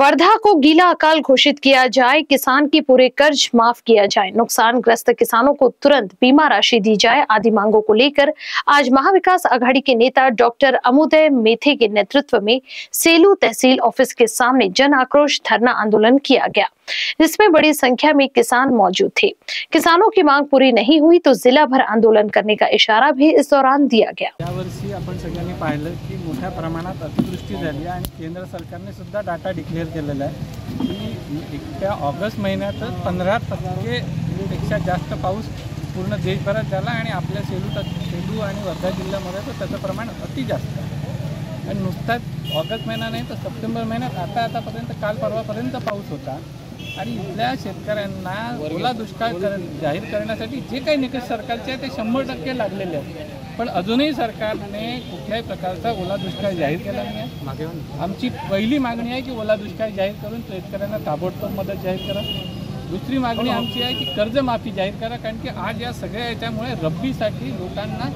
वर्धा को गीला अकाल घोषित किया जाए, किसान की पूरे कर्ज माफ किया जाए, नुकसान ग्रस्त किसानों को तुरंत बीमा राशि दी जाए आदि मांगों को लेकर आज महाविकास आघाड़ी के नेता डॉक्टर अमुदय मेथे के नेतृत्व में सेलू तहसील ऑफिस के सामने जन आक्रोश धरना आंदोलन किया गया, जिसमें बड़ी संख्या में किसान मौजूद थे। किसानों की मांग पूरी नहीं हुई तो जिला भर आंदोलन करने का इशारा भी इस दौरान दिया गया। यावर्षी आपण सगळ्यांनी पाहिलं की मोठ्या प्रमाणात अतिवृष्टी झाली आणि केंद्र सरकारने सुद्धा डाटा डिक्लेअर केलेला आहे की 1 ऑगस्ट महिन्यातच 15% पेक्षा जास्त पाऊस पूर्ण देशभरात झाला आणि आपल्या सेलू आणि वर्धा जिल्ह्यामध्ये तर त्याचं प्रमाण अति जास्त आहे। आणि नुसताच ऑगस्ट महिना नाही तर सप्टेंबर महिन्यात आतापर्यंत काल परवापर्यंत पाऊस होता आणि इथल्या शेतकऱ्यांना ओला दुष्काळ जाहीर करण्यासाठी जे काही निकष सरकारचे आहे ते 100% लागलेले आहेत, पण अजूनही सरकारने कुठल्याही प्रकारचा ओला दुष्काळ जाहीर केला नाही आहे। आमची पहिली मागणी आहे की ओला दुष्काळ जाहीर करून शेतकऱ्यांना ताबडतोब मदत जाहीर करा। दुसरी मागणी आमची आहे की कर्जमाफी जाहीर करा, कारण की आज या सगळ्या याच्यामुळे रब्बीसाठी लोकांना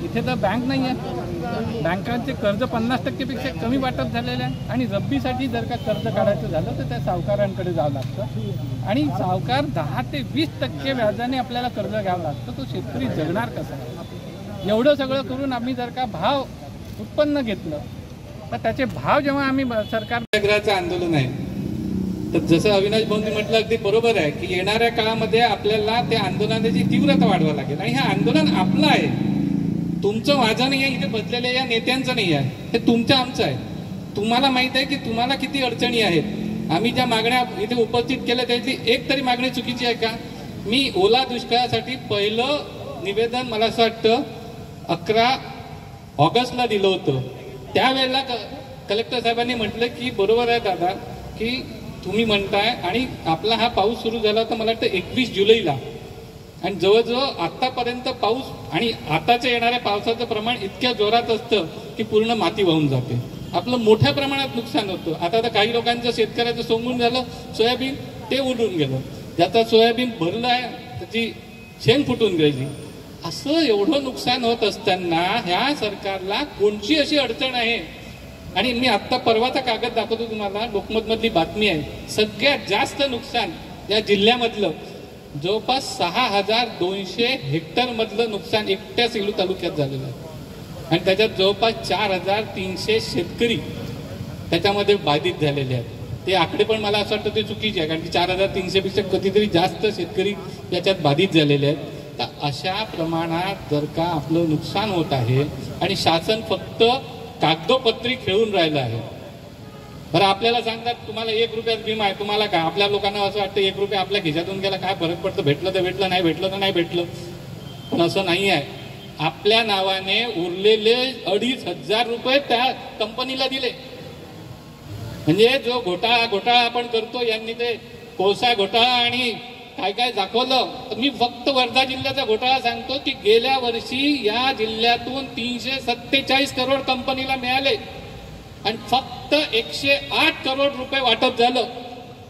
इथे तर बँक नाही आहे, बँकांचे कर्ज 50% पेक्षा कमी वाटप झालेले आहे आणि रब्बीसाठी जर का कर्ज काढायचं झालं तर त्या सावकारांकडे जावं लागतं आणि सावकार 10 ते 20% व्याजाने आपल्याला कर्ज घ्यावं लागतं। तो शेतकरी जगणार कसा? एवढं सगळं करून आम्ही जर का भाव उत्पन्न घेतलं तर त्याचे भाव जेव्हा आम्ही सरकारचं आंदोलन आहे तर जसं अविनाश भाऊंनी म्हटलं अगदी बरोबर आहे की येणाऱ्या काळामध्ये आपल्याला त्या आंदोलनाची तीव्रता वाढवावी लागेल आणि हे आंदोलन आपलं आहे, तुमचं माझं नाही आहे, इथे बसलेल्या या नेत्यांचं नाही आहे, हे तुमचं आमचं आहे। तुम्हाला माहित आहे की तुम्हाला किती अडचणी आहेत। आम्ही ज्या मागण्या इथे उपस्थित केल्या त्यातली एक तरी मागणी चुकीची आहे का? मी ओला दुष्काळासाठी पहिलं निवेदन मला असं वाटतं 11 ऑगस्टला दिलं होतं। त्यावेळेला कलेक्टर साहेबांनी म्हटलं की बरोबर आहे दादा की तुम्ही म्हणताय आणि आपला हा पाऊस सुरू झाला तर मला वाटतं 21 जुलैला आणि जवळजवळ आतापर्यंत पाऊस आणि आताच्या येणाऱ्या पावसाचं प्रमाण इतक्या जोरात असतं की पूर्ण माती वाहून जाते, आपलं मोठ्या प्रमाणात नुकसान होतं। आता तर काही लोकांचं शेतकऱ्याचं सोंगून झालं, सोयाबीन ते उडून गेलं, ज्याचा सोयाबीन भरलं आहे त्याची शेंग फुटून गेली। असं एवढं नुकसान होत असताना ह्या सरकारला कोणची अशी अडचण आहे? आणि मी आत्ता परवाचा कागद दाखवतो तुम्हाला, लोकमतमधली बातमी आहे, सगळ्यात जास्त नुकसान या जिल्ह्यामधलं जवळपास 6200 हेक्टर मधलं नुकसान एकट्या सेलू तालुक्यात झालेलं आहे आणि त्याच्यात जवळपास 4300 शेतकरी त्याच्यामध्ये बाधित झालेले आहेत। ते आकडे पण मला असं वाटतं ते चुकीचे आहे, कारण की 4300 पेक्षा कधीतरी जास्त शेतकरी त्याच्यात बाधित झालेले आहेत। तर अशा प्रमाणात जर का आपलं नुकसान होत आहे आणि शासन फक्त कागदोपत्री खेळून राहिलं आहे, बरं आपल्याला सांगतात तुम्हाला 1 रुपयात विमा आहे, तुम्हाला काय? आपल्या लोकांना असं वाटतं 1 रुपया आपल्या खिशातून गेला काय फरक पडतं, भेटलं तर भेटलं, नाही भेटलं तर नाही भेटलं, पण असं नाही आहे। आपल्या नावाने उरलेले 2500 रुपये त्या कंपनीला दिले, म्हणजे जो घोटाळा आपण करतो यांनी ते कोळसा घोटाळा आणि काय काय दाखवलं। तर मी फक्त वर्धा जिल्ह्याचा घोटाळा सांगतो की गेल्या वर्षी या जिल्ह्यातून 347 करोड कंपनीला मिळाले आणि फक्त 108 करोड रुपये वाटप झालं,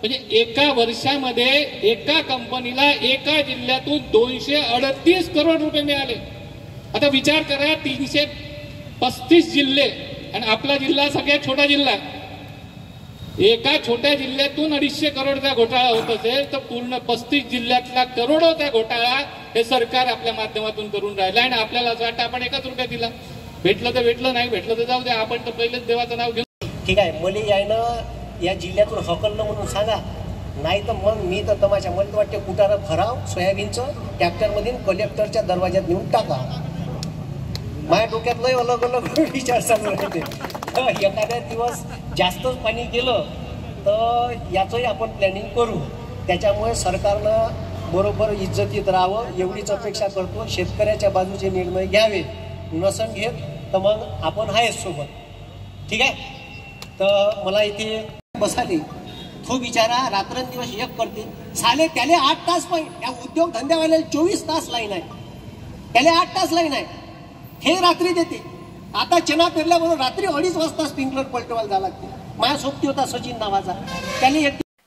म्हणजे एका वर्षामध्ये एका कंपनीला एका जिल्ह्यातून 238 करोड रुपये मिळाले। आता विचार करा, 335 जिल्हे आणि आपला जिल्हा सगळ्यात छोटा जिल्हा आहे, एका छोट्या जिल्ह्यातून 250 करोडचा घोटाळा होत असेल तर पूर्ण 35 जिल्ह्यातला करोडोचा घोटाळा हे सरकार आपल्या माध्यमातून करून राहिलं आणि आपल्याला असं वाटतं आपण 1 रुपया दिला, भेटलं तर भेटलं, नाही भेटलं तर जाऊ द्या, आपण तर पहिलेच देवाचं नाव घेऊ। ठीक आहे, मला यायनं या जिल्ह्यातून हकलणं म्हणून सांगा, नाही तर मग मी तर तमाशा मला वाटते कुटारं भराव सोयाबीनचं ट्रॅक्टरमध्ये कलेक्टरच्या दरवाज्यात नेऊन टाका। माझ्या डोक्यात लय अलग अलग विचार चालू राहते। एखाद्या दिवस जास्तच पाणी गेलं तर याचंही आपण प्लॅनिंग करू, त्याच्यामुळे सरकारनं बरोबर इज्जतीत राहावं एवढीच अपेक्षा करतो। शेतकऱ्याच्या बाजूचे निर्णय घ्यावे, नसन घेत तर मग आपण आहेच सोबत, ठीक आहे। तर मला इथे बसाले तो बिचारा रात्रंदिवस एक करते, साले त्याला 8 तास पाहिजे, त्या उद्योग धंद्यावाल्याला 24 तास लाईन आहे, त्याला 8 तास लाईन आहे, हे रात्री देते। आता चना पेरल्या म्हणून रात्री 2:30 वाजता स्प्रिंकलर पलटवायला जावं लागते। माझ्या सोबती होता सचिन नावाचा, त्याने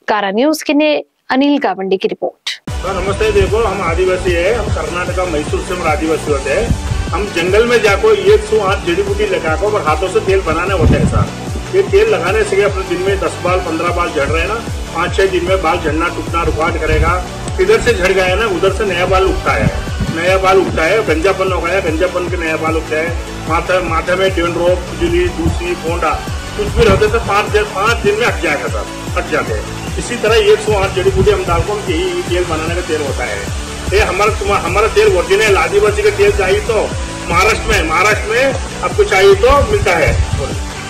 कारा न्यूज के लिए अनिल गावंडी की रिपोर्ट। नमस्ते, देखो हम आदिवासी है, हम कर्नाटका मैसूर से हम आदिवासी होते हैं। हम जंगल में जाकर 108 जड़ी बूटी लगा कर और हाथों से तेल बनाना होता है। ये तेल लगाने से अपने दिन में 10 बाल 15 बाल झड़ रहे हैं ना, 5-6 दिन में बाल झड़ना टूटना रुकावट करेगा। इधर से झड़ गया है ना, उधर से नया बाल उगता है, नया बाल उगता है, गंजापन हो गया, गंजापन के नया बाल उगता है। माथे में डेंड्रॉफ, खुजली, दूसरी, फोंडा कुछ भी रहते तो 5 दिन में हट जाएगा सर, हट जाते हैं। इसी तरह 108 जड़ी बूटी हम डालते हैं, यही तेल बनाने का तेल होता है। ये हमारा तेल ओरिजिनल आदिवासी का तेल चाहिए तो महाराष्ट्र में आपको चाहिए तो मिलता है।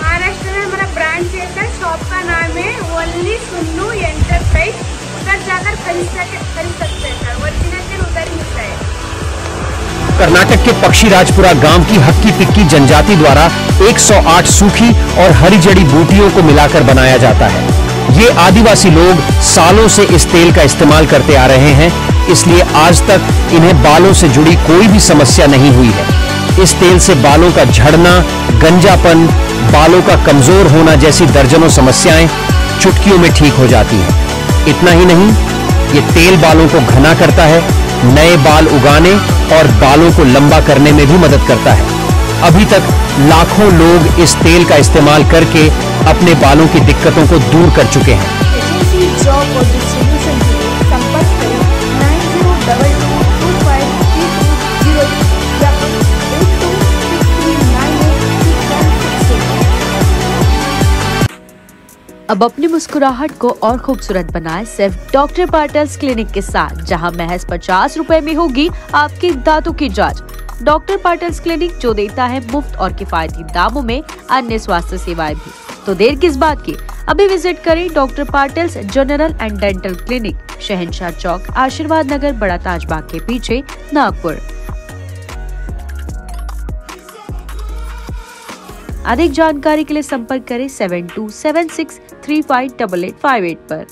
महाराष्ट्र में हमारा ब्रांच है, शॉप का नाम है ओनली सुन्नू एंटरप्राइज, उधर जाकर खरीद सकते हैं सर, ओरिजिनल तेल उधर ही मिलता है। कर्नाटक के पक्षीराजपुरा गांव की हक्की पिक्की जनजाति द्वारा 108 सूखी और हरी जड़ी बूटियों को मिलाकर बनाया जाता है। ये आदिवासी लोग सालों से इस तेल का इस्तेमाल करते आ रहे हैं, इसलिए आज तक इन्हें बालों से जुड़ी कोई भी समस्या नहीं हुई है। इस तेल से बालों का झड़ना, गंजापन, बालों का कमजोर होना जैसी दर्जनों समस्याएं चुटकियों में ठीक हो जाती हैं। इतना ही नहीं, ये तेल बालों को घना करता है, नए बाल उगाने और बालों को लंबा करने में भी मदद करता है। अभी तक लाखों लोग इस तेल का इस्तेमाल करके अपने बालों की दिक्कतों को दूर कर चुके हैं। एजेंसी जॉब और डिस्ट्रीब्यूशन के लिए संपर्क करें 9022253208 या 8263986166। अब अपनी मुस्कुराहट को और खूबसूरत बनाएं सिर्फ डॉक्टर पाटल्स क्लिनिक के साथ, जहां महज 50 रुपए में होगी आपकी दांतों की जांच। डॉक्टर पाटल्स क्लिनिक जो देता है मुफ्त और किफायती दामों में अन्य स्वास्थ्य सेवाएं भी। तो देर किस बात की, अभी विजिट करें doctor Patil's general and dental clinic, Shahanshah Chowk, आशीर्वाद नगर, बड़ा ताजबाग के पीछे, नागपुर। अधिक जानकारी के लिए संपर्क करें 7276358858 पर।